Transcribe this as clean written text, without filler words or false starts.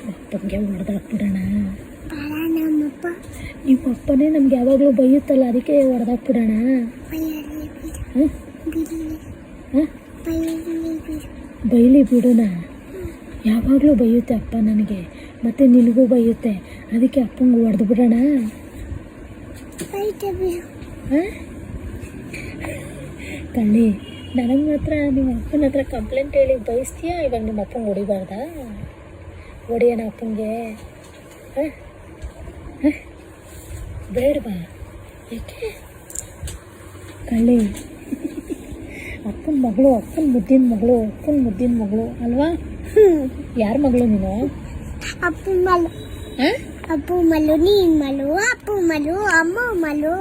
ಅಪ್ಪನಿಗೆ ಹೊಡೆದಾಕ್ಬಿಡೋಣ. ನಮ್ಮಪ್ಪ ನಿಮ್ಮ ಅಪ್ಪನೇ ನಮ್ಗೆ ಯಾವಾಗಲೂ ಬೈಯುತ್ತಲ್ಲ, ಅದಕ್ಕೆ ಹೊಡೆದಾಕ್ಬಿಡೋಣ. ಬೈಲಿ ಬಿಡೋಣ. ಯಾವಾಗಲೂ ಬೈಯುತ್ತೆ ಅಪ್ಪ ನನಗೆ, ಮತ್ತು ನಿನಗೂ ಬೈಯುತ್ತೆ, ಅದಕ್ಕೆ ಅಪ್ಪಂಗೆ ಹೊಡೆದು ಬಿಡೋಣ. ಕಳ್ಳಿ, ನನಗೆ ಮಾತ್ರ ನಿಮ್ಮ ಅಪ್ಪನ ಹತ್ರ ಕಂಪ್ಲೇಂಟ್ ಹೇಳಿ ಬಯಸ್ತೀಯಾ? ಇವಾಗ ನಿಮ್ಮ ಅಪ್ಪಂಗೆ ಹೊಡಿಬಾರ್ದಾ? ಹೊಡಿಯೋಣ ಅಪ್ಪಂಗೆ? ಬೇಡವಾ? ಏಕೆ ಕಳ್ಳಿ? ಅಪ್ಪನ ಮಗಳು, ಅಪ್ಪನ ಮುದ್ದಿನ ಮಗಳು ಅಲ್ವಾ? ಯಾರ ಮಗಳು ನೀನು? ಅಪ್ಪು ಮಲು. ಅಪ್ಪು ಮಲು, ನೀನು ಮಲು, ಅಪ್ಪು ಮಲು, ಅಮ್ಮ ಮಲು.